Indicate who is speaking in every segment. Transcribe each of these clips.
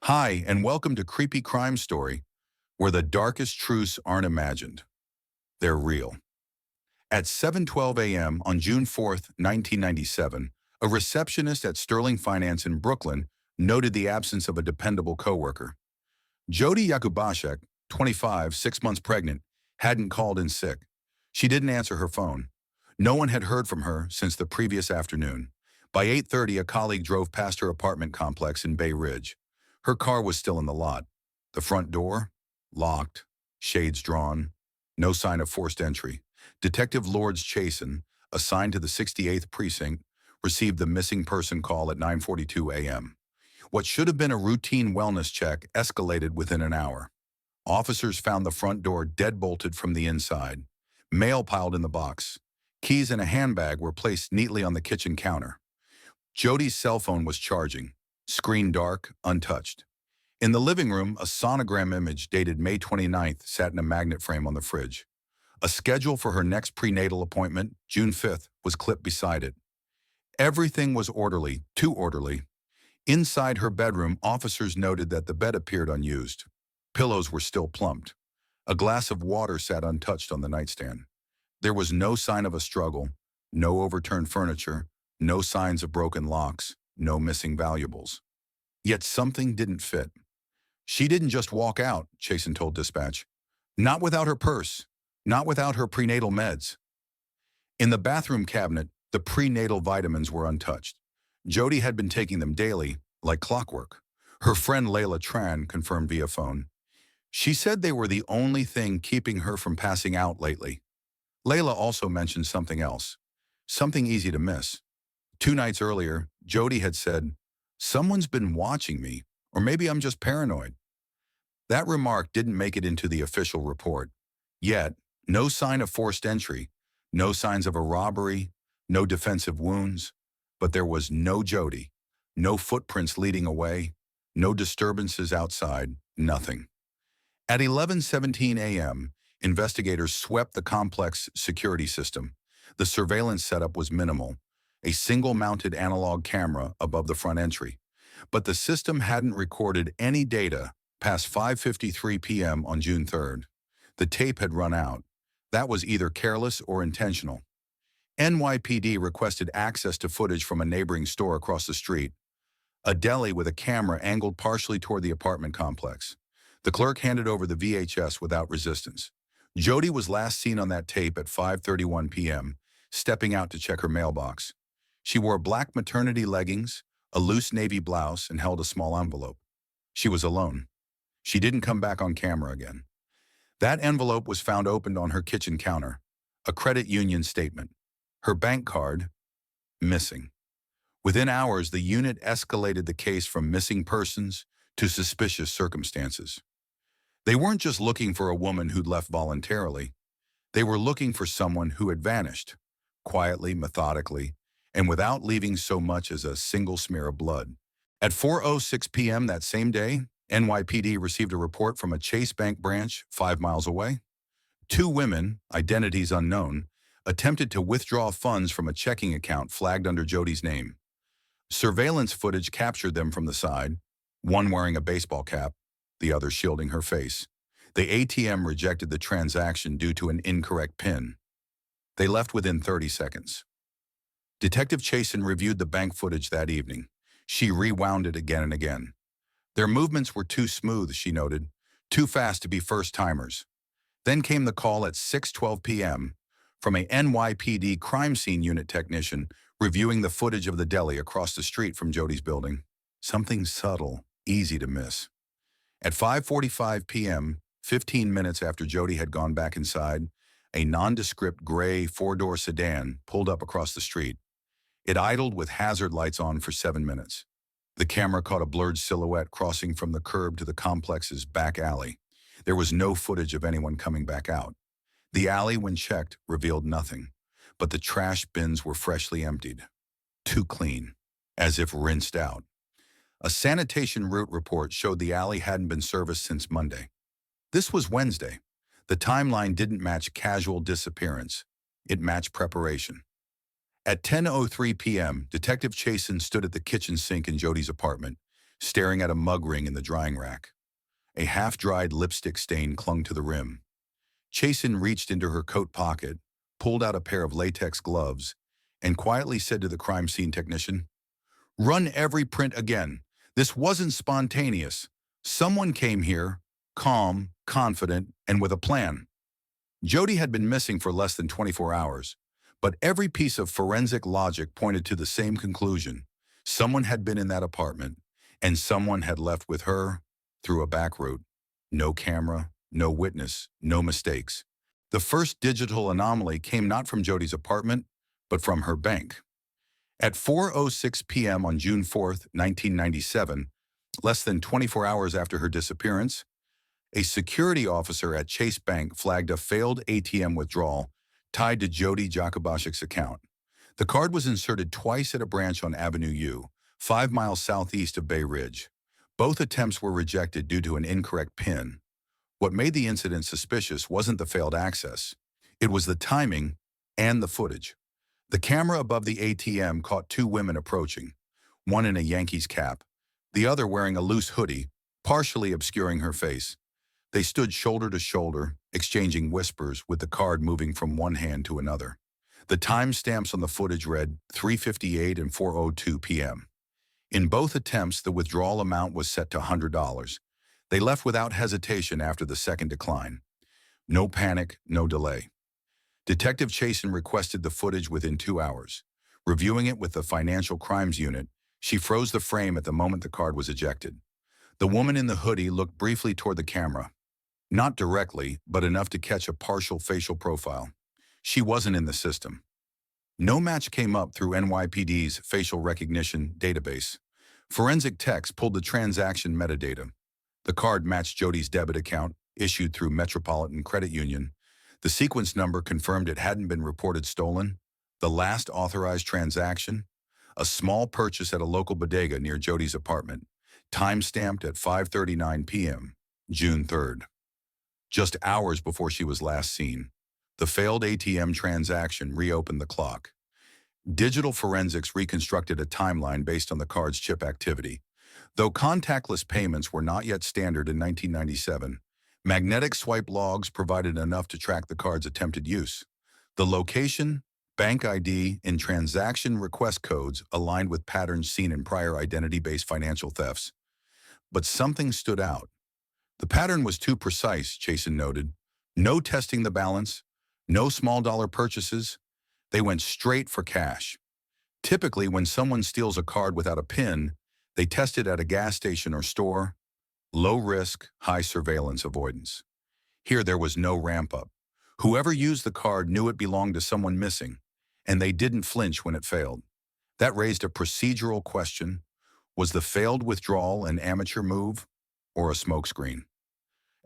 Speaker 1: Hi, and welcome to Creepy Crime Story, where the darkest truths aren't imagined. They're real. At 7:12 a.m. on June 4th, 1997, a receptionist at Sterling Finance in Brooklyn noted the absence of a dependable coworker. Jody Yakubashek, 25, 6 months pregnant, hadn't called in sick. She didn't answer her phone. No one had heard from her since the previous afternoon. By 8:30, a colleague drove past her apartment complex in Bay Ridge. Her car was still in the lot. The front door? Locked. Shades drawn. No sign of forced entry. Detective Lords Chasen, assigned to the 68th Precinct, received the missing person call at 9:42 a.m. What should have been a routine wellness check escalated within an hour. Officers found the front door deadbolted from the inside. Mail piled in the box. Keys and a handbag were placed neatly on the kitchen counter. Jody's cell phone was charging, screen dark, untouched. In the living room, a sonogram image dated May 29th sat in a magnet frame on the fridge. A schedule for her next prenatal appointment, June 5th, was clipped beside it. Everything was orderly, too orderly. Inside her bedroom, officers noted that the bed appeared unused. Pillows were still plumped. A glass of water sat untouched on the nightstand. There was no sign of a struggle, no overturned furniture, no signs of broken locks, no missing valuables. Yet something didn't fit. She didn't just walk out, Chasen told dispatch. Not without her purse, not without her prenatal meds. In the bathroom cabinet, the prenatal vitamins were untouched. Jody had been taking them daily, like clockwork. Her friend Layla Tran confirmed via phone. She said they were the only thing keeping her from passing out lately. Layla also mentioned something else, something easy to miss. 2 nights earlier, Jody had said, "Someone's been watching me, or maybe I'm just paranoid." That remark didn't make it into the official report. Yet, no sign of forced entry, no signs of a robbery, no defensive wounds, but there was no Jody, no footprints leading away, no disturbances outside, nothing. At 11:17 a.m., investigators swept the complex security system. The surveillance setup was minimal, a single-mounted analog camera above the front entry. But the system hadn't recorded any data past 5:53 p.m. on June 3rd. The tape had run out. That was either careless or intentional. NYPD requested access to footage from a neighboring store across the street, a deli with a camera angled partially toward the apartment complex. The clerk handed over the VHS without resistance. Jody was last seen on that tape at 5:31 p.m., stepping out to check her mailbox. She wore black maternity leggings, a loose navy blouse, and held a small envelope. She was alone. She didn't come back on camera again. That envelope was found opened on her kitchen counter, a credit union statement. Her bank card, missing. Within hours, the unit escalated the case from missing persons to suspicious circumstances. They weren't just looking for a woman who'd left voluntarily. They were looking for someone who had vanished, quietly, methodically, and without leaving so much as a single smear of blood. At 4:06 p.m. that same day, NYPD received a report from a Chase Bank branch 5 miles away. 2 women, identities unknown, attempted to withdraw funds from a checking account flagged under Jody's name. Surveillance footage captured them from the side, one wearing a baseball cap, the other shielding her face. The ATM rejected the transaction due to an incorrect PIN. They left within 30 seconds. Detective Chasen reviewed the bank footage that evening. She rewound it again and again. Their movements were too smooth, she noted, too fast to be first-timers. Then came the call at 6:12 p.m. from a NYPD crime scene unit technician reviewing the footage of the deli across the street from Jody's building. Something subtle, easy to miss. At 5:45 p.m., 15 minutes after Jody had gone back inside, a nondescript gray 4-door sedan pulled up across the street. It idled with hazard lights on for 7 minutes. The camera caught a blurred silhouette crossing from the curb to the complex's back alley. There was no footage of anyone coming back out. The alley, when checked, revealed nothing, but the trash bins were freshly emptied. Too clean, as if rinsed out. A sanitation route report showed the alley hadn't been serviced since Monday. This was Wednesday. The timeline didn't match casual disappearance. It matched preparation. At 10:03 p.m., Detective Chasen stood at the kitchen sink in Jody's apartment. staring at a mug ring in the drying rack. A half-dried lipstick stain clung to the rim. Chasen reached into her coat pocket, pulled out a pair of latex gloves, and quietly said to the crime scene technician, "Run every print again. This wasn't spontaneous. Someone came here, calm, confident, and with a plan." Jody had been missing for less than 24 hours, but every piece of forensic logic pointed to the same conclusion. Someone had been in that apartment, and someone had left with her through a back route. No camera, no witness, no mistakes. The first digital anomaly came not from Jody's apartment, but from her bank. At 4:06 p.m. on June 4th, 1997, less than 24 hours after her disappearance, a security officer at Chase Bank flagged a failed ATM withdrawal tied to Jody Jakubaszek's account. The card was inserted twice at a branch on Avenue U, 5 miles southeast of Bay Ridge. Both attempts were rejected due to an incorrect PIN. What made the incident suspicious wasn't the failed access. It was the timing and the footage. The camera above the ATM caught two women approaching, one in a Yankees cap, the other wearing a loose hoodie, partially obscuring her face. They stood shoulder to shoulder, exchanging whispers with the card moving from one hand to another. The timestamps on the footage read 3:58 and 4:02 p.m. In both attempts, the withdrawal amount was set to $100. They left without hesitation after the second decline. No panic, no delay. Detective Chasen requested the footage within 2 hours. Reviewing it with the Financial Crimes Unit, she froze the frame at the moment the card was ejected. The woman in the hoodie looked briefly toward the camera. Not directly, but enough to catch a partial facial profile. She wasn't in the system. No match came up through NYPD's facial recognition database. Forensic techs pulled the transaction metadata. The card matched Jody's debit account, issued through Metropolitan Credit Union. The sequence number confirmed it hadn't been reported stolen. The last authorized transaction, a small purchase at a local bodega near Jody's apartment, time-stamped at 5:39 p.m., June 3rd. Just hours before she was last seen, the failed ATM transaction reopened the clock. Digital forensics reconstructed a timeline based on the card's chip activity. Though contactless payments were not yet standard in 1997, magnetic swipe logs provided enough to track the card's attempted use. The location, bank ID, and transaction request codes aligned with patterns seen in prior identity-based financial thefts. But something stood out. The pattern was too precise, Chasen noted. No testing the balance, no small dollar purchases. They went straight for cash. Typically, when someone steals a card without a PIN, they test it at a gas station or store. Low risk, high surveillance avoidance. Here there was no ramp up. Whoever used the card knew it belonged to someone missing, and they didn't flinch when it failed. That raised a procedural question. Was the failed withdrawal an amateur move or a smokescreen?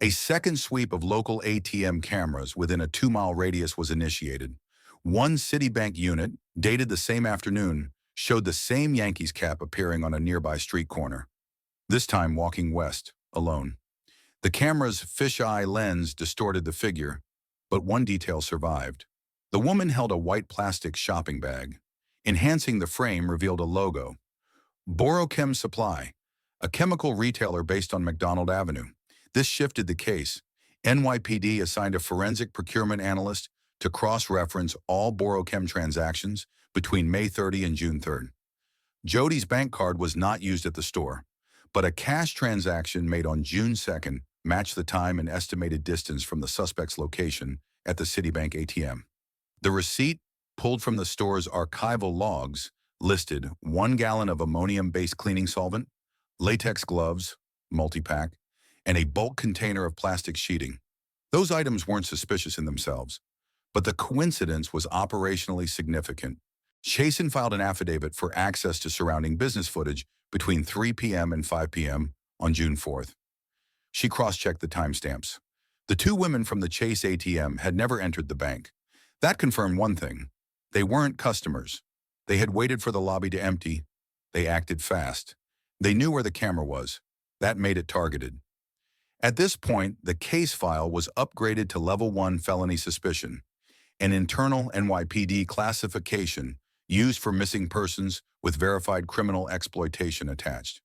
Speaker 1: A second sweep of local ATM cameras within a 2-mile radius was initiated. One Citibank unit, dated the same afternoon, showed the same Yankees cap appearing on a nearby street corner, this time walking west, alone. The camera's fisheye lens distorted the figure, but one detail survived. The woman held a white plastic shopping bag. Enhancing the frame revealed a logo. Borochem Supply, a chemical retailer based on McDonald Avenue. This shifted the case. NYPD assigned a forensic procurement analyst to cross-reference all Borochem transactions between May 30 and June 3rd. Jody's bank card was not used at the store, but a cash transaction made on June 2nd matched the time and estimated distance from the suspect's location at the Citibank ATM. The receipt, pulled from the store's archival logs, listed 1 gallon of ammonium-based cleaning solvent, latex gloves, multi-pack, and a bulk container of plastic sheeting. Those items weren't suspicious in themselves, but the coincidence was operationally significant. Chasen filed an affidavit for access to surrounding business footage between 3 p.m. and 5 p.m. on June 4th. She cross-checked the timestamps. The two women from the Chase ATM had never entered the bank. That confirmed one thing. They weren't customers. They had waited for the lobby to empty. They acted fast. They knew where the camera was. That made it targeted. At this point, the case file was upgraded to Level 1 felony suspicion, an internal NYPD classification used for missing persons with verified criminal exploitation attached.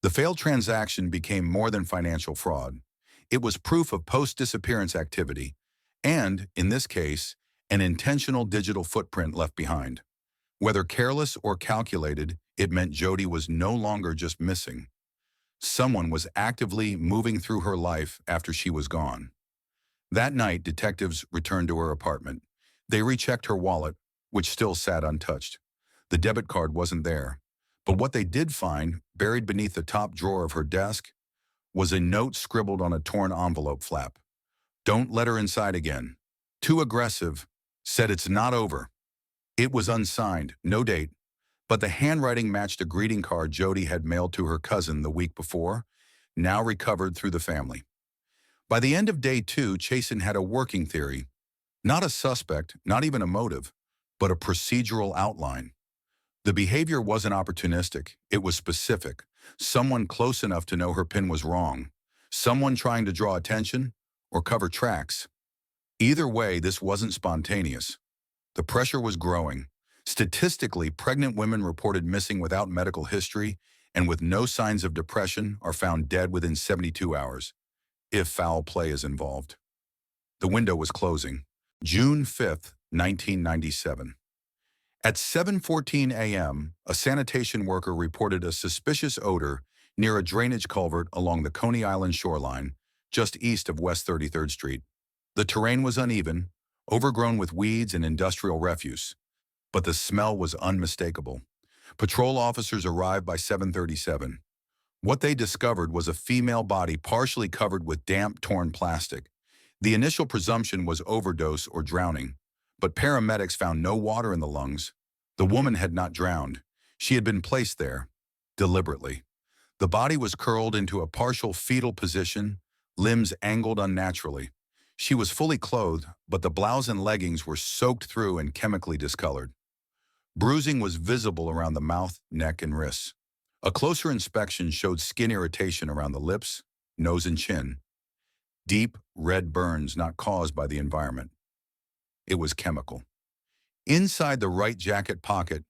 Speaker 1: The failed transaction became more than financial fraud. It was proof of post-disappearance activity and, in this case, an intentional digital footprint left behind. Whether careless or calculated, it meant Jody was no longer just missing. Someone was actively moving through her life after she was gone. That night, detectives returned to her apartment. They rechecked her wallet, which still sat untouched. The debit card wasn't there. But what they did find, buried beneath the top drawer of her desk, was a note scribbled on a torn envelope flap. "Don't let her inside again. Too aggressive. Said it's not over." It was unsigned, no date, but the handwriting matched a greeting card Jody had mailed to her cousin the week before, now recovered through the family. By the end of day 2, Chasen had a working theory. Not a suspect, not even a motive, but a procedural outline. The behavior wasn't opportunistic, it was specific. Someone close enough to know her pin was wrong. Someone trying to draw attention or cover tracks. Either way, this wasn't spontaneous. The pressure was growing. Statistically, pregnant women reported missing without medical history and with no signs of depression are found dead within 72 hours, if foul play is involved. The window was closing. June 5th, 1997. At 7:14 a.m., a sanitation worker reported a suspicious odor near a drainage culvert along the Coney Island shoreline, just east of West 33rd Street. The terrain was uneven, overgrown with weeds and industrial refuse, but the smell was unmistakable. Patrol officers arrived by 7:37. What they discovered was a female body partially covered with damp, torn plastic. The initial presumption was overdose or drowning, but paramedics found no water in the lungs. The woman had not drowned. She had been placed there, deliberately. The body was curled into a partial fetal position, limbs angled unnaturally. She was fully clothed, but the blouse and leggings were soaked through and chemically discolored. Bruising was visible around the mouth, neck, and wrists. A closer inspection showed skin irritation around the lips, nose, and chin. Deep, red burns not caused by the environment. It was chemical. Inside the right jacket pocket,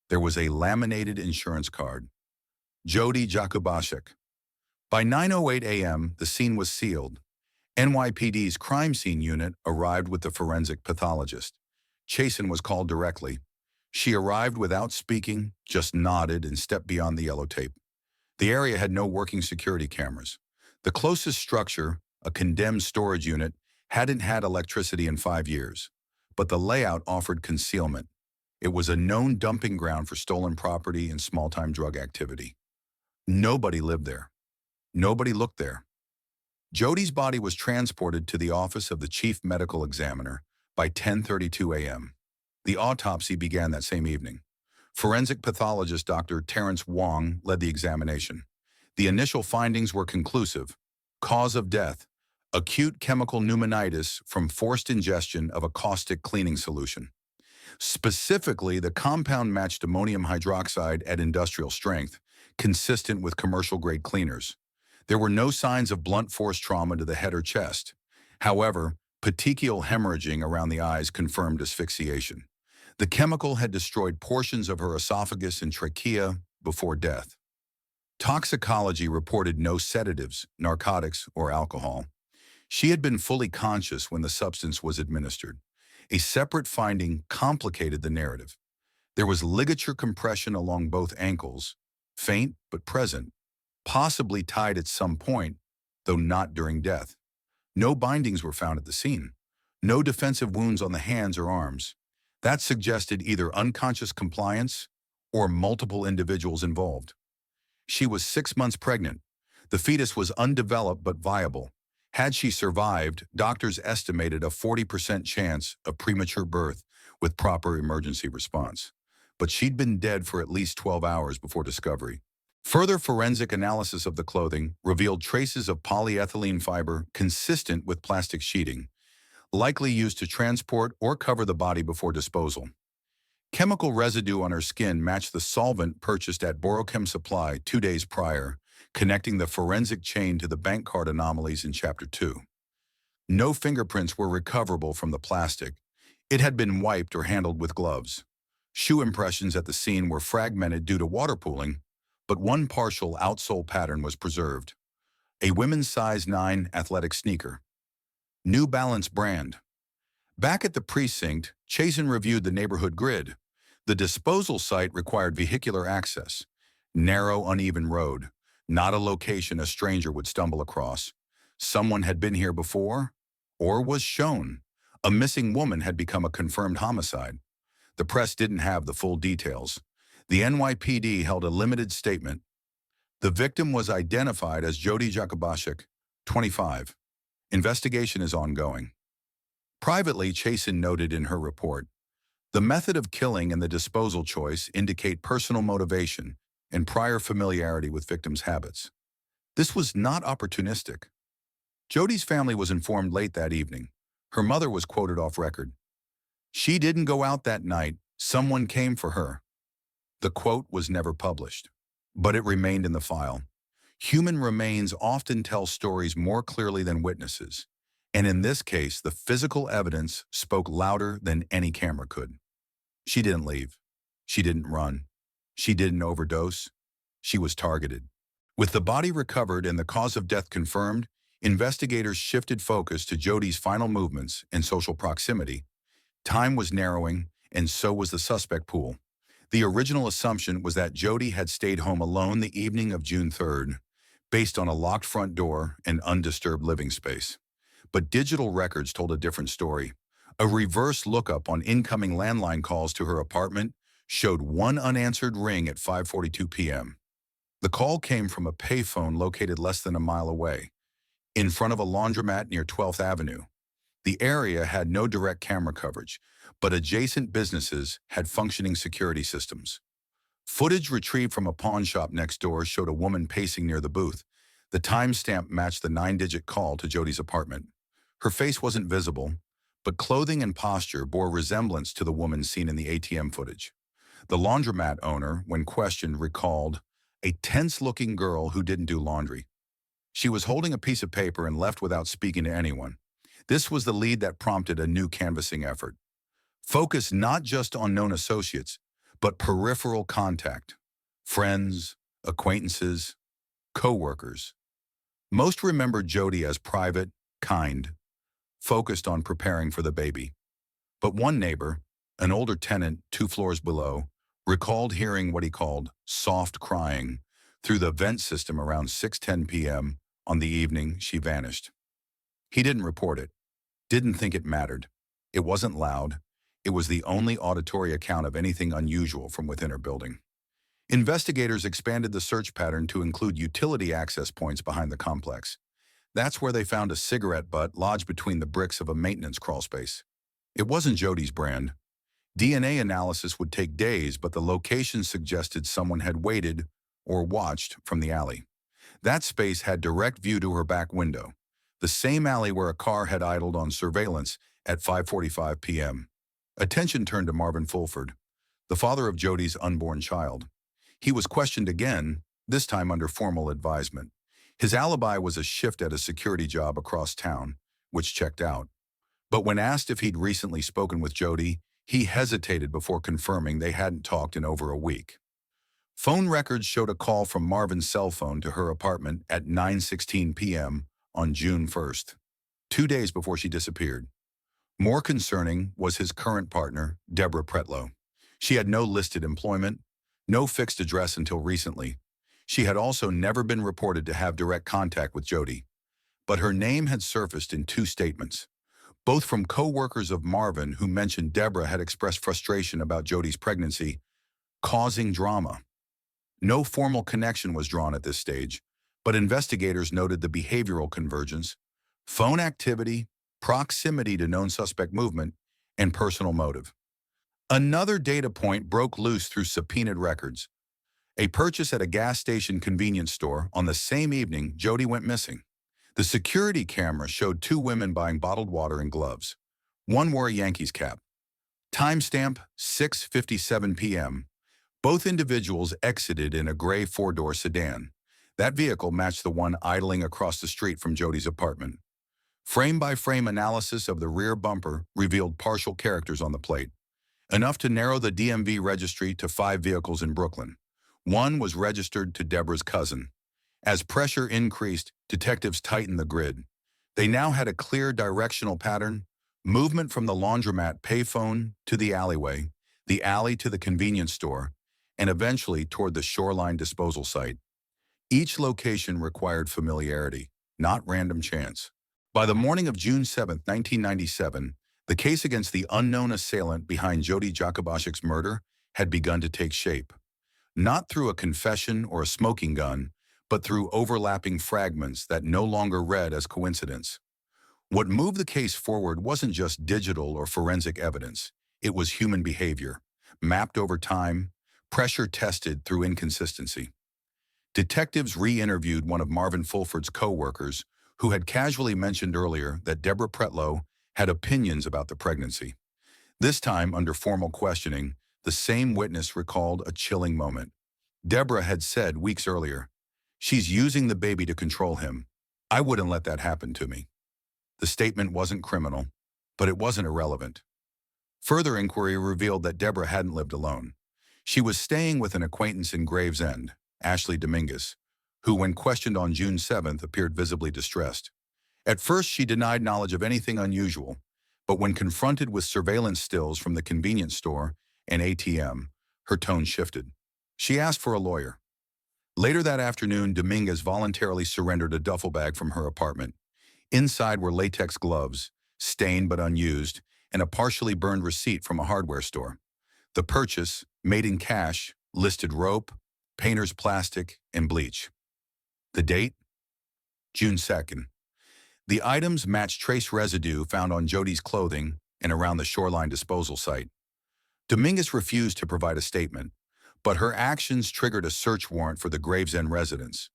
Speaker 1: there was a laminated insurance card. Jody Jakubaszek. By 9:08 a.m., the scene was sealed. NYPD's crime scene unit arrived with the forensic pathologist. Chasen was called directly. She arrived without speaking, just nodded and stepped beyond the yellow tape. The area had no working security cameras. The closest structure, a condemned storage unit, hadn't had electricity in 5 years. But the layout offered concealment. It was a known dumping ground for stolen property and small-time drug activity. Nobody lived there. Nobody looked there. Jody's body was transported to the office of the chief medical examiner by 10:32 a.m. The autopsy began that same evening. Forensic pathologist Dr. Terrence Wong led the examination. The initial findings were conclusive. Cause of death: acute chemical pneumonitis from forced ingestion of a caustic cleaning solution. Specifically, the compound matched ammonium hydroxide at industrial strength, consistent with commercial-grade cleaners. There were no signs of blunt force trauma to the head or chest. However, petechial hemorrhaging around the eyes confirmed asphyxiation. The chemical had destroyed portions of her esophagus and trachea before death. Toxicology reported no sedatives, narcotics, or alcohol. She had been fully conscious when the substance was administered. A separate finding complicated the narrative. There was ligature compression along both ankles, faint but present, possibly tied at some point, though not during death. No bindings were found at the scene. No defensive wounds on the hands or arms. That suggested either unconscious compliance or multiple individuals involved. She was 6 months pregnant. The fetus was undeveloped but viable. Had she survived, doctors estimated a 40% chance of premature birth with proper emergency response. But she'd been dead for at least 12 hours before discovery. Further forensic analysis of the clothing revealed traces of polyethylene fiber consistent with plastic sheeting, likely used to transport or cover the body before disposal. Chemical residue on her skin matched the solvent purchased at Borochem Supply 2 days prior, connecting the forensic chain to the bank card anomalies in Chapter 2. No fingerprints were recoverable from the plastic. It had been wiped or handled with gloves. Shoe impressions at the scene were fragmented due to water pooling, but one partial outsole pattern was preserved. A women's size 9 athletic sneaker. New Balance brand. Back at the precinct, Chazen reviewed the neighborhood grid. The disposal site required vehicular access. Narrow, uneven road. Not a location a stranger would stumble across. Someone had been here before, or was shown. A missing woman had become a confirmed homicide. The press didn't have the full details. The NYPD held a limited statement. The victim was identified as Jody Jakubaszek, 25. Investigation is ongoing. Privately, Chazen noted in her report, the method of killing and the disposal choice indicate personal motivation and prior familiarity with victims' habits. This was not opportunistic. Jody's family was informed late that evening. Her mother was quoted off record. She didn't go out that night. Someone came for her. The quote was never published, but it remained in the file. Human remains often tell stories more clearly than witnesses, and in this case, the physical evidence spoke louder than any camera could. She didn't leave. She didn't run. She didn't overdose. She was targeted. With the body recovered and the cause of death confirmed, investigators shifted focus to Jody's final movements and social proximity. Time was narrowing, and so was the suspect pool. The original assumption was that Jody had stayed home alone the evening of June 3rd, based on a locked front door and undisturbed living space. But digital records told a different story. A reverse lookup on incoming landline calls to her apartment showed one unanswered ring at 5:42 p.m. The call came from a payphone located less than a mile away, in front of a laundromat near 12th Avenue. The area had no direct camera coverage, but adjacent businesses had functioning security systems. Footage retrieved from a pawn shop next door showed a woman pacing near the booth. The timestamp matched the 9-digit call to Jody's apartment. Her face wasn't visible, but clothing and posture bore resemblance to the woman seen in the ATM footage. The laundromat owner, when questioned, recalled a tense-looking girl who didn't do laundry. She was holding a piece of paper and left without speaking to anyone. This was the lead that prompted a new canvassing effort. Focus not just on known associates, but peripheral contact. Friends, acquaintances, co-workers. Most remembered Jody as private, kind, focused on preparing for the baby. But one neighbor, an older tenant 2 floors below, recalled hearing what he called soft crying through the vent system around 6:10 p.m. on the evening she vanished. He didn't report it, didn't think it mattered. It wasn't loud. It was the only auditory account of anything unusual from within her building. Investigators expanded the search pattern to include utility access points behind the complex. That's where they found a cigarette butt lodged between the bricks of a maintenance crawlspace. It wasn't Jody's brand. DNA analysis would take days, but the location suggested someone had waited or watched from the alley. That space had direct view to her back window, the same alley where a car had idled on surveillance at 5:45 p.m. Attention turned to Marvin Fulford, the father of Jody's unborn child. He was questioned again, this time under formal advisement. His alibi was a shift at a security job across town, which checked out. But when asked if he'd recently spoken with Jody, he hesitated before confirming they hadn't talked in over a week. Phone records showed a call from Marvin's cell phone to her apartment at 9:16 p.m. on June 1st, 2 days before she disappeared. More concerning was his current partner, Deborah Pretlow. She had no listed employment, no fixed address until recently. She had also never been reported to have direct contact with Jody. But her name had surfaced in 2 statements, both from co-workers of Marvin who mentioned Deborah had expressed frustration about Jody's pregnancy, causing drama. No formal connection was drawn at this stage, but investigators noted the behavioral convergence, phone activity, proximity to known suspect movement, and personal motive. Another data point broke loose through subpoenaed records. A purchase at a gas station convenience store on the same evening Jody went missing. The security camera showed 2 women buying bottled water and gloves. One wore a Yankees cap. Timestamp 6:57 p.m. Both individuals exited in a gray 4-door sedan. That vehicle matched the one idling across the street from Jody's apartment. Frame-by-frame analysis of the rear bumper revealed partial characters on the plate, enough to narrow the DMV registry to 5 vehicles in Brooklyn. One was registered to Deborah's cousin. As pressure increased, detectives tightened the grid. They now had a clear directional pattern: movement from the laundromat payphone to the alleyway, the alley to the convenience store, and eventually toward the shoreline disposal site. Each location required familiarity, not random chance. By the morning of June 7, 1997, the case against the unknown assailant behind Jody Jakubaszek's murder had begun to take shape. Not through a confession or a smoking gun, but through overlapping fragments that no longer read as coincidence. What moved the case forward wasn't just digital or forensic evidence. It was human behavior, mapped over time, pressure tested through inconsistency. Detectives re-interviewed one of Marvin Fulford's co-workers, who had casually mentioned earlier that Deborah Pretlow had opinions about the pregnancy. This time, under formal questioning, the same witness recalled a chilling moment. Deborah had said weeks earlier, "She's using the baby to control him. I wouldn't let that happen to me." The statement wasn't criminal, but it wasn't irrelevant. Further inquiry revealed that Deborah hadn't lived alone. She was staying with an acquaintance in Gravesend, Ashley Dominguez, who, when questioned on June 7th, appeared visibly distressed. At first, she denied knowledge of anything unusual, but when confronted with surveillance stills from the convenience store and ATM, her tone shifted. She asked for a lawyer. Later that afternoon, Dominguez voluntarily surrendered a duffel bag from her apartment. Inside were latex gloves, stained but unused, and a partially burned receipt from a hardware store. The purchase, made in cash, listed rope, painter's plastic, and bleach. The date? June 2nd. The items matched trace residue found on Jody's clothing and around the shoreline disposal site. Dominguez refused to provide a statement, but her actions triggered a search warrant for the Gravesend residence.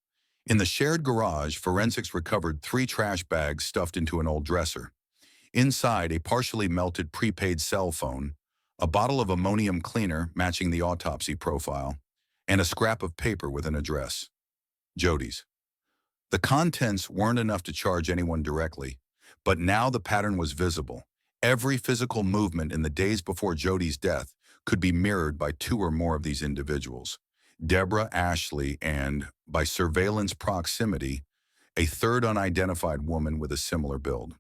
Speaker 1: In the shared garage, forensics recovered 3 trash bags stuffed into an old dresser. Inside, a partially melted prepaid cell phone, a bottle of ammonium cleaner matching the autopsy profile, and a scrap of paper with an address. Jody's. The contents weren't enough to charge anyone directly, but now the pattern was visible. Every physical movement in the days before Jody's death could be mirrored by 2 or more of these individuals: Deborah, Ashley, and, by surveillance proximity, a third unidentified woman with a similar build.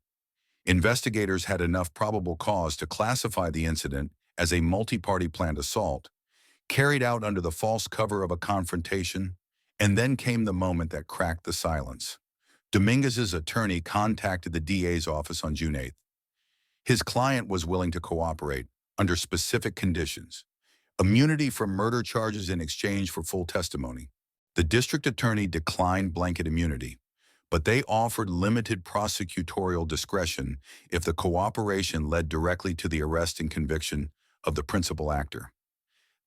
Speaker 1: Investigators had enough probable cause to classify the incident as a multi-party planned assault, carried out under the false cover of a confrontation, and then came the moment that cracked the silence. Dominguez's attorney contacted the DA's office on June 8th. His client was willing to cooperate under specific conditions: immunity from murder charges in exchange for full testimony. The district attorney declined blanket immunity, but they offered limited prosecutorial discretion if the cooperation led directly to the arrest and conviction of the principal actor.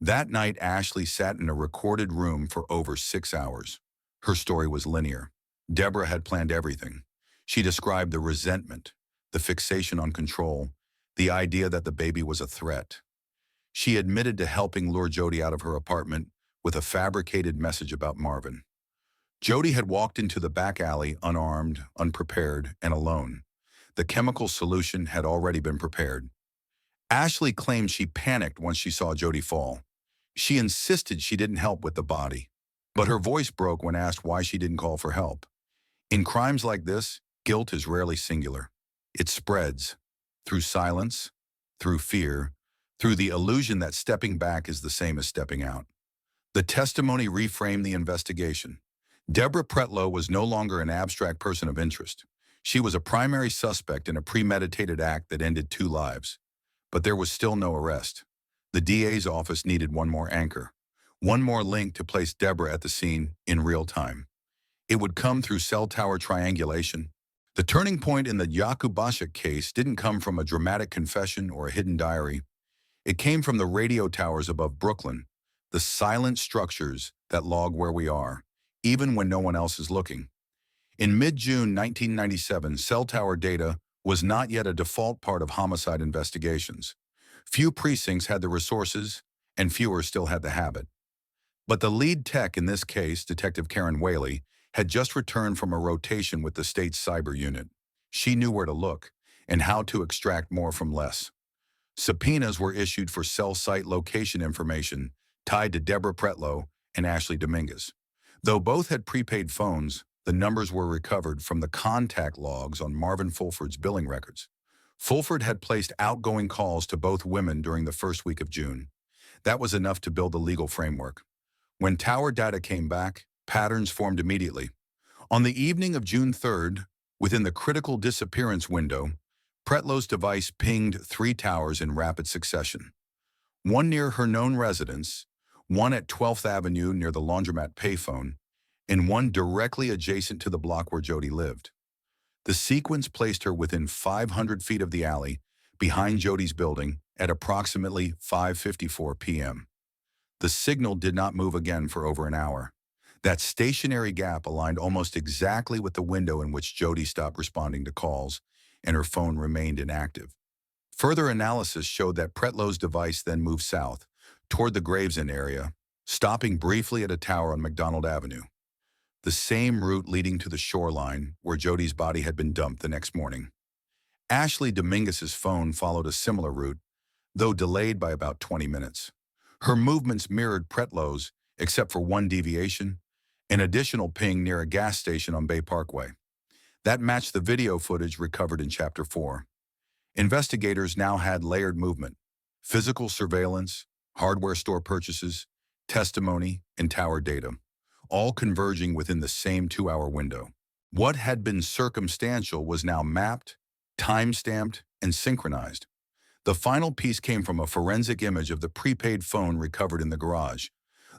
Speaker 1: That night, Ashley sat in a recorded room for over 6 hours. Her story was linear. Deborah had planned everything. She described the resentment, the fixation on control, the idea that the baby was a threat. She admitted to helping lure Jody out of her apartment with a fabricated message about Marvin. Jody had walked into the back alley unarmed, unprepared, and alone. The chemical solution had already been prepared. Ashley claimed she panicked once she saw Jody fall. She insisted she didn't help with the body, but her voice broke when asked why she didn't call for help. In crimes like this, guilt is rarely singular. It spreads through silence, through fear, through the illusion that stepping back is the same as stepping out. The testimony reframed the investigation. Deborah Pretlow was no longer an abstract person of interest. She was a primary suspect in a premeditated act that ended 2 lives. But there was still no arrest. The DA's office needed one more anchor, one more link to place Deborah at the scene in real time. It would come through cell tower triangulation. The turning point in the Jakubaszek case didn't come from a dramatic confession or a hidden diary. It came from the radio towers above Brooklyn, the silent structures that log where we are, even when no one else is looking. In mid-June 1997, cell tower data was not yet a default part of homicide investigations. Few precincts had the resources, and fewer still had the habit. But the lead tech in this case, Detective Karen Whaley, had just returned from a rotation with the state's cyber unit. She knew where to look and how to extract more from less. Subpoenas were issued for cell site location information tied to Deborah Pretlow and Ashley Dominguez. Though both had prepaid phones, the numbers were recovered from the contact logs on Marvin Fulford's billing records. Fulford had placed outgoing calls to both women during the first week of June. That was enough to build the legal framework. When tower data came back, patterns formed immediately. On the evening of June 3rd, within the critical disappearance window, Pretlow's device pinged 3 towers in rapid succession. One near her known residence, one at 12th Avenue near the laundromat payphone, and one directly adjacent to the block where Jody lived. The sequence placed her within 500 feet of the alley, behind Jody's building, at approximately 5:54 p.m. The signal did not move again for over an hour. That stationary gap aligned almost exactly with the window in which Jody stopped responding to calls, and her phone remained inactive. Further analysis showed that Pretlow's device then moved south, toward the Gravesend area, stopping briefly at a tower on McDonald Avenue, the same route leading to the shoreline where Jody's body had been dumped the next morning. Ashley Dominguez's phone followed a similar route, though delayed by about 20 minutes. Her movements mirrored Pretlow's, except for one deviation, an additional ping near a gas station on Bay Parkway. That matched the video footage recovered in Chapter 4. Investigators now had layered movement, physical surveillance, hardware store purchases, testimony, and tower data, all converging within the same 2-hour window. What had been circumstantial was now mapped, time-stamped, and synchronized. The final piece came from a forensic image of the prepaid phone recovered in the garage.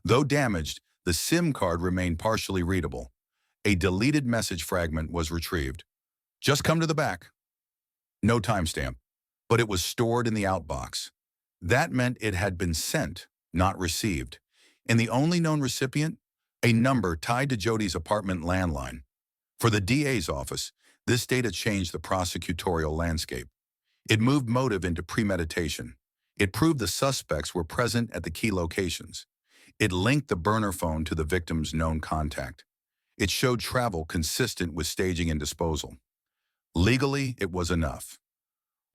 Speaker 1: Though damaged, the SIM card remained partially readable. A deleted message fragment was retrieved. "Just come to the back." No timestamp, but it was stored in the outbox. That meant it had been sent, not received. And the only known recipient? A number tied to Jody's apartment landline. For the DA's office, this data changed the prosecutorial landscape. It moved motive into premeditation. It proved the suspects were present at the key locations. It linked the burner phone to the victim's known contact. It showed travel consistent with staging and disposal. Legally, it was enough.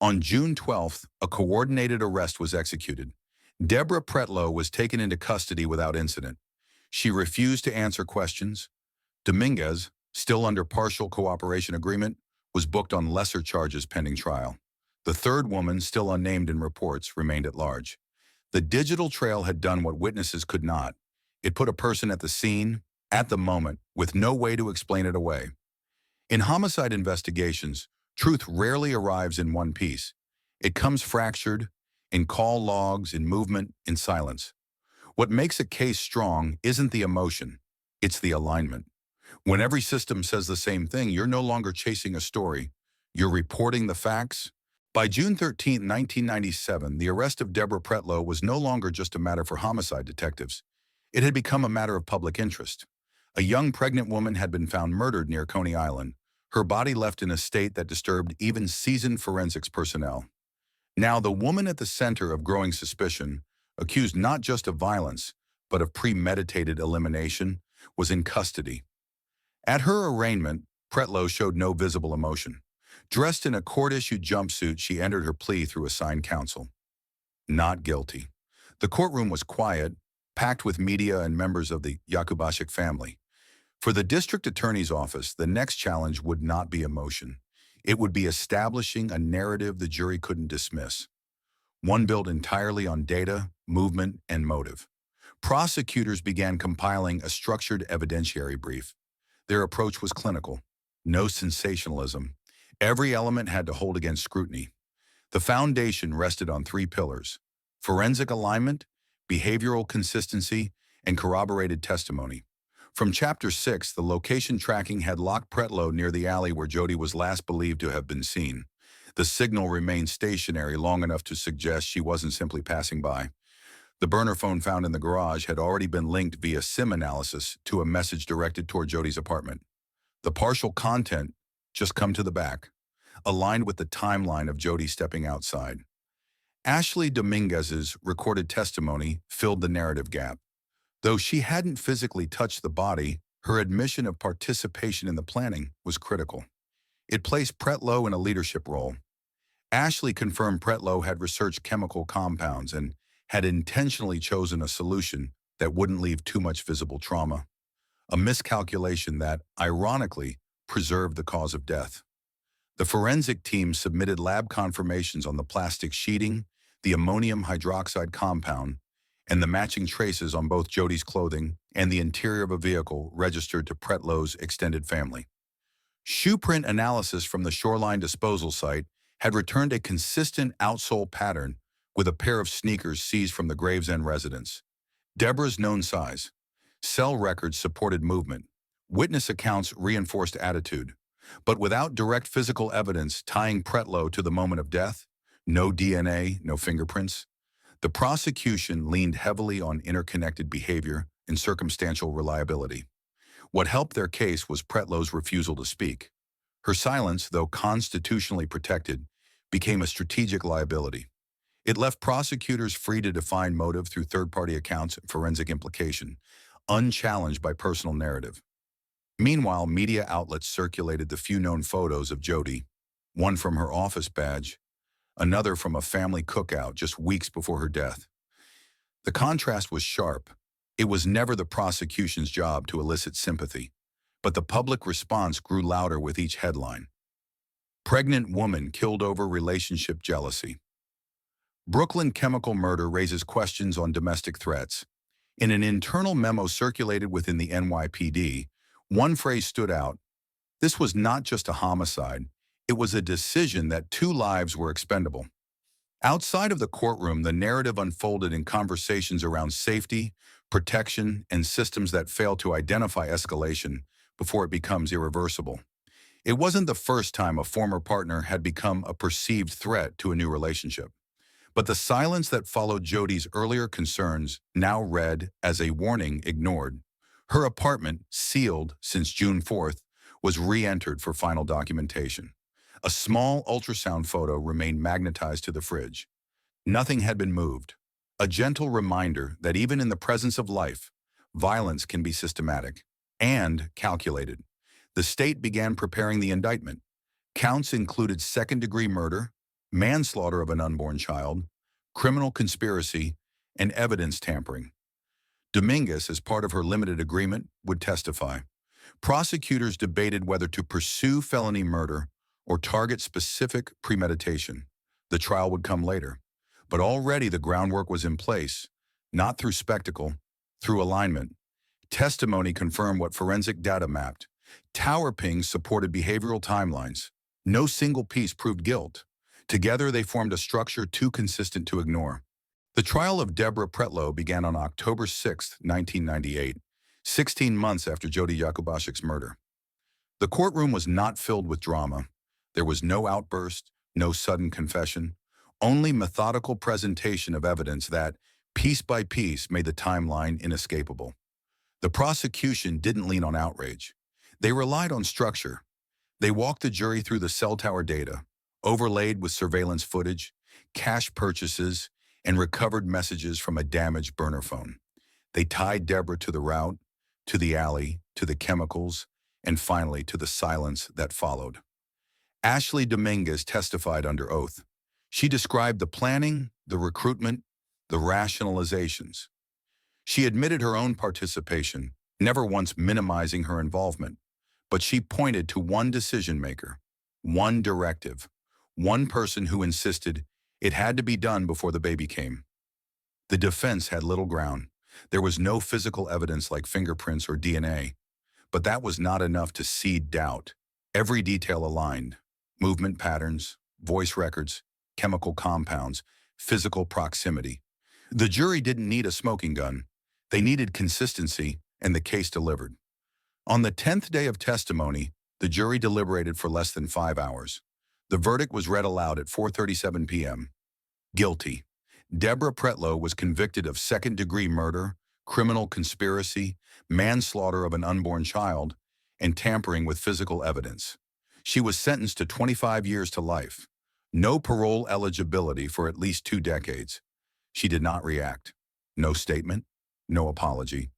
Speaker 1: On June 12th, a coordinated arrest was executed. Deborah Pretlow was taken into custody without incident. She refused to answer questions. Dominguez, still under partial cooperation agreement, was booked on lesser charges pending trial. The third woman, still unnamed in reports, remained at large. The digital trail had done what witnesses could not. It put a person at the scene, at the moment, with no way to explain it away. In homicide investigations, truth rarely arrives in one piece. It comes fractured, in call logs, in movement, in silence. What makes a case strong isn't the emotion, it's the alignment. When every system says the same thing, you're no longer chasing a story. You're reporting the facts. By June 13, 1997, the arrest of Deborah Pretlow was no longer just a matter for homicide detectives. It had become a matter of public interest. A young pregnant woman had been found murdered near Coney Island, her body left in a state that disturbed even seasoned forensics personnel. Now, the woman at the center of growing suspicion, accused not just of violence, but of premeditated elimination, was in custody. At her arraignment, Pretlow showed no visible emotion. Dressed in a court-issued jumpsuit, she entered her plea through assigned counsel. Not guilty. The courtroom was quiet, packed with media and members of the Yakubashik family. For the district attorney's office, the next challenge would not be emotion. It would be establishing a narrative the jury couldn't dismiss. One built entirely on data, movement, and motive. Prosecutors began compiling a structured evidentiary brief. Their approach was clinical. No sensationalism. Every element had to hold against scrutiny. The foundation rested on 3 pillars: forensic alignment, behavioral consistency, and corroborated testimony. From Chapter 6, the location tracking had locked Pretlow near the alley where Jody was last believed to have been seen. The signal remained stationary long enough to suggest she wasn't simply passing by. The burner phone found in the garage had already been linked via SIM analysis to a message directed toward Jody's apartment. The partial content, "Just come to the back," aligned with the timeline of Jody stepping outside. Ashley Dominguez's recorded testimony filled the narrative gap. Though she hadn't physically touched the body, her admission of participation in the planning was critical. It placed Pretlow in a leadership role. Ashley confirmed Pretlow had researched chemical compounds and had intentionally chosen a solution that wouldn't leave too much visible trauma, a miscalculation that, ironically, preserved the cause of death. The forensic team submitted lab confirmations on the plastic sheeting, the ammonium hydroxide compound, and the matching traces on both Jody's clothing and the interior of a vehicle registered to Pretlow's extended family. Shoe print analysis from the shoreline disposal site had returned a consistent outsole pattern with a pair of sneakers seized from the Gravesend residence. Deborah's known size. Cell records supported movement. Witness accounts reinforced attitude. But without direct physical evidence tying Pretlow to the moment of death, no DNA, no fingerprints, the prosecution leaned heavily on interconnected behavior and circumstantial reliability. What helped their case was Pretlow's refusal to speak. Her silence, though constitutionally protected, became a strategic liability. It left prosecutors free to define motive through third-party accounts and forensic implication, unchallenged by personal narrative. Meanwhile, media outlets circulated the few known photos of Jody, one from her office badge, another from a family cookout just weeks before her death. The contrast was sharp. It was never the prosecution's job to elicit sympathy, but the public response grew louder with each headline. Pregnant woman killed over relationship jealousy. Brooklyn chemical murder raises questions on domestic threats. In an internal memo circulated within the NYPD, one phrase stood out. This was not just a homicide. It was a decision that 2 lives were expendable. Outside of the courtroom, the narrative unfolded in conversations around safety, protection, and systems that fail to identify escalation before it becomes irreversible. It wasn't the first time a former partner had become a perceived threat to a new relationship. But the silence that followed Jody's earlier concerns now read as a warning ignored. Her apartment, sealed since June 4th, was re-entered for final documentation. A small ultrasound photo remained magnetized to the fridge. Nothing had been moved. A gentle reminder that even in the presence of life, violence can be systematic and calculated. The state began preparing the indictment. Counts included second-degree murder, manslaughter of an unborn child, criminal conspiracy, and evidence tampering. Dominguez, as part of her limited agreement, would testify. Prosecutors debated whether to pursue felony murder or target specific premeditation. The trial would come later. But already the groundwork was in place, not through spectacle, through alignment. Testimony confirmed what forensic data mapped. Tower pings supported behavioral timelines. No single piece proved guilt. Together, they formed a structure too consistent to ignore. The trial of Deborah Pretlow began on October 6, 1998, 16 months after Jody Jakubaszek's murder. The courtroom was not filled with drama. There was no outburst, no sudden confession, only methodical presentation of evidence that, piece by piece, made the timeline inescapable. The prosecution didn't lean on outrage. They relied on structure. They walked the jury through the cell tower data, overlaid with surveillance footage, cash purchases, and recovered messages from a damaged burner phone. They tied Deborah to the route, to the alley, to the chemicals, and finally to the silence that followed. Ashley Dominguez testified under oath. She described the planning, the recruitment, the rationalizations. She admitted her own participation, never once minimizing her involvement, but she pointed to one decision-maker, one directive, one person who insisted it had to be done before the baby came. The defense had little ground. There was no physical evidence like fingerprints or DNA, but that was not enough to seed doubt. Every detail aligned: movement patterns, voice records, chemical compounds, physical proximity. The jury didn't need a smoking gun. They needed consistency, and the case delivered. On the 10th day of testimony, the jury deliberated for less than 5 hours. The verdict was read aloud at 4:37 p.m. Guilty. Deborah Pretlow was convicted of second-degree murder, criminal conspiracy, manslaughter of an unborn child, and tampering with physical evidence. She was sentenced to 25 years to life. No parole eligibility for at least 2 decades. She did not react. No statement, no apology.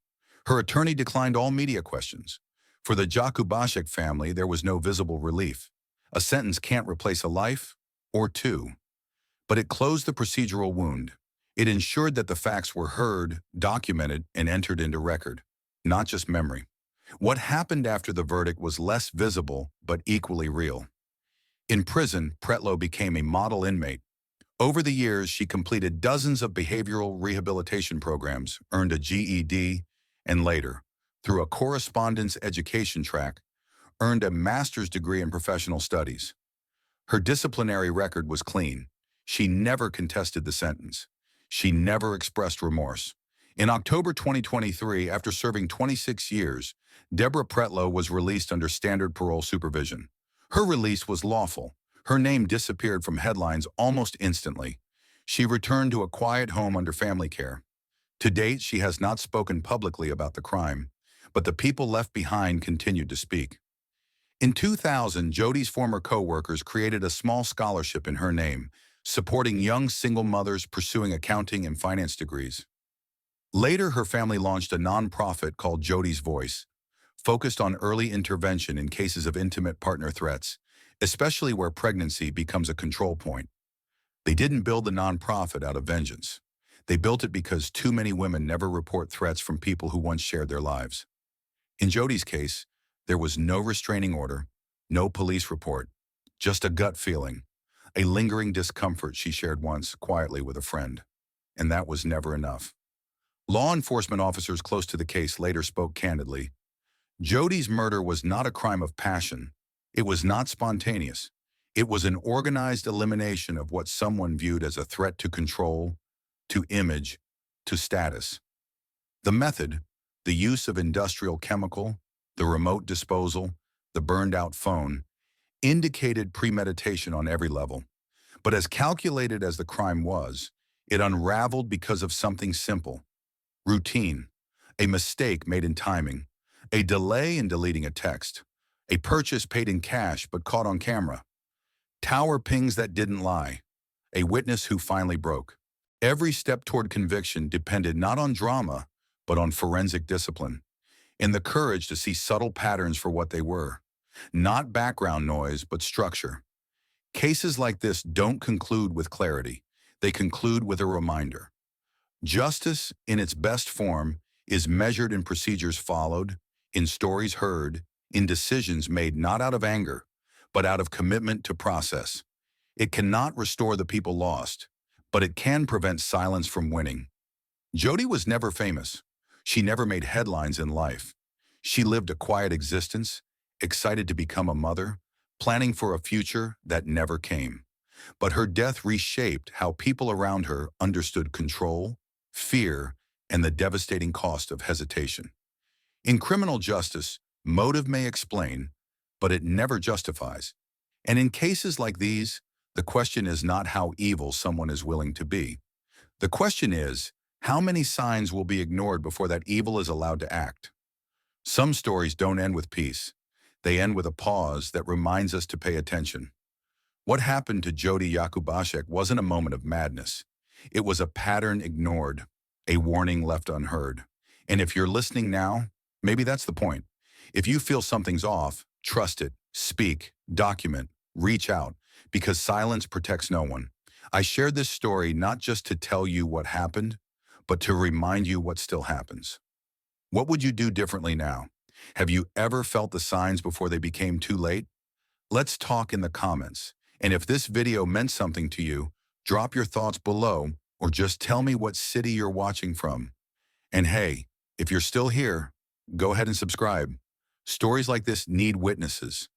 Speaker 1: Her attorney declined all media questions. For the Jakubaszek family, there was no visible relief. A sentence can't replace a life, or 2. But it closed the procedural wound. It ensured that the facts were heard, documented, and entered into record, not just memory. What happened after the verdict was less visible, but equally real. In prison, Pretlow became a model inmate. Over the years, she completed dozens of behavioral rehabilitation programs, earned a GED, and later, through a correspondence education track, earned a master's degree in professional studies. Her disciplinary record was clean. She never contested the sentence. She never expressed remorse. In October 2023, after serving 26 years, Deborah Pretlow was released under standard parole supervision. Her release was lawful. Her name disappeared from headlines almost instantly. She returned to a quiet home under family care. To date, she has not spoken publicly about the crime, but the people left behind continued to speak. In 2000, Jodi's former co-workers created a small scholarship in her name, supporting young single mothers pursuing accounting and finance degrees. Later, her family launched a nonprofit called Jodi's Voice, focused on early intervention in cases of intimate partner threats, especially where pregnancy becomes a control point. They didn't build the nonprofit out of vengeance. They built it because too many women never report threats from people who once shared their lives. In Jodi's case, there was no restraining order, no police report, just a gut feeling, a lingering discomfort she shared once quietly with a friend. And that was never enough. Law enforcement officers close to the case later spoke candidly. Jodi's murder was not a crime of passion. It was not spontaneous. It was an organized elimination of what someone viewed as a threat to control, to image, to status. The method, the use of industrial chemical, the remote disposal, the burned-out phone, indicated premeditation on every level. But as calculated as the crime was, it unraveled because of something simple: routine, a mistake made in timing, a delay in deleting a text, a purchase paid in cash but caught on camera, tower pings that didn't lie, a witness who finally broke. Every step toward conviction depended not on drama, but on forensic discipline, and the courage to see subtle patterns for what they were. Not background noise, but structure. Cases like this don't conclude with clarity. They conclude with a reminder. Justice, in its best form, is measured in procedures followed, in stories heard, in decisions made not out of anger, but out of commitment to process. It cannot restore the people lost, but it can prevent silence from winning. Jodi was never famous. She never made headlines in life. She lived a quiet existence, excited to become a mother, planning for a future that never came. But her death reshaped how people around her understood control, fear, and the devastating cost of hesitation. In criminal justice, motive may explain, but it never justifies. And in cases like these, the question is not how evil someone is willing to be. The question is, how many signs will be ignored before that evil is allowed to act? Some stories don't end with peace. They end with a pause that reminds us to pay attention. What happened to Jodi Yakubashek wasn't a moment of madness. It was a pattern ignored, a warning left unheard. And if you're listening now, maybe that's the point. If you feel something's off, trust it, speak, document, reach out, because silence protects no one. I shared this story not just to tell you what happened, but to remind you what still happens. What would you do differently now? Have you ever felt the signs before they became too late? Let's talk in the comments. And if this video meant something to you, drop your thoughts below or just tell me what city you're watching from. And hey, if you're still here, go ahead and subscribe. Stories like this need witnesses.